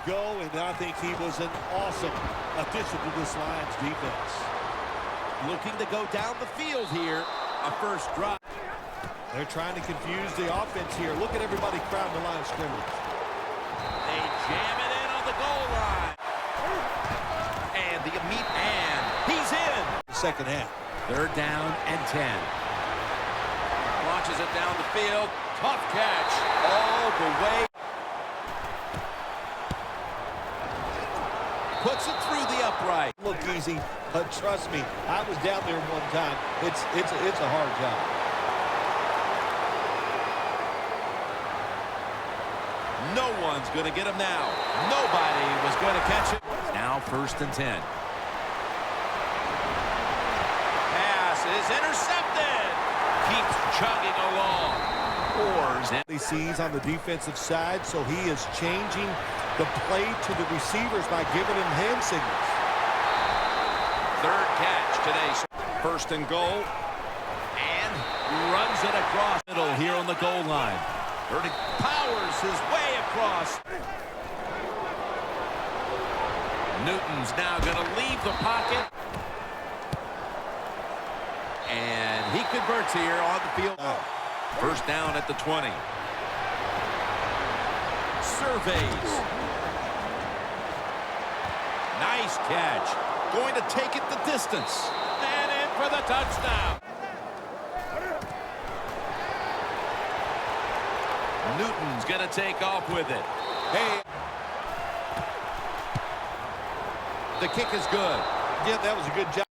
go, and I think he was an awesome addition to this Lions defense. Looking to go down the field here. A first drive. They're trying to confuse the offense here. Look at everybody crowding the line of scrimmage. They jam it in on the goal line. And he's in. Second half. Third down and 10. Launches it down the field. Tough catch all the way. Puts it through the upright. Look easy, but trust me, I was down there one time. It's a hard job. No one's going to get him now. Nobody was going to catch it. Now first and 10. Pass is intercepted. Keeps chugging along. He sees on the defensive side, so he is changing the play to the receivers by giving him hand signals. Third catch today. First and goal. And runs it across middle here on the goal line. Ernie powers his way across. Newton's now going to leave the pocket. And he converts here on the field. First down at the 20. Surveys. Nice catch. Going to take it the distance. And in for the touchdown. Newton's going to take off with it. Hey. The kick is good. Yeah, that was a good job.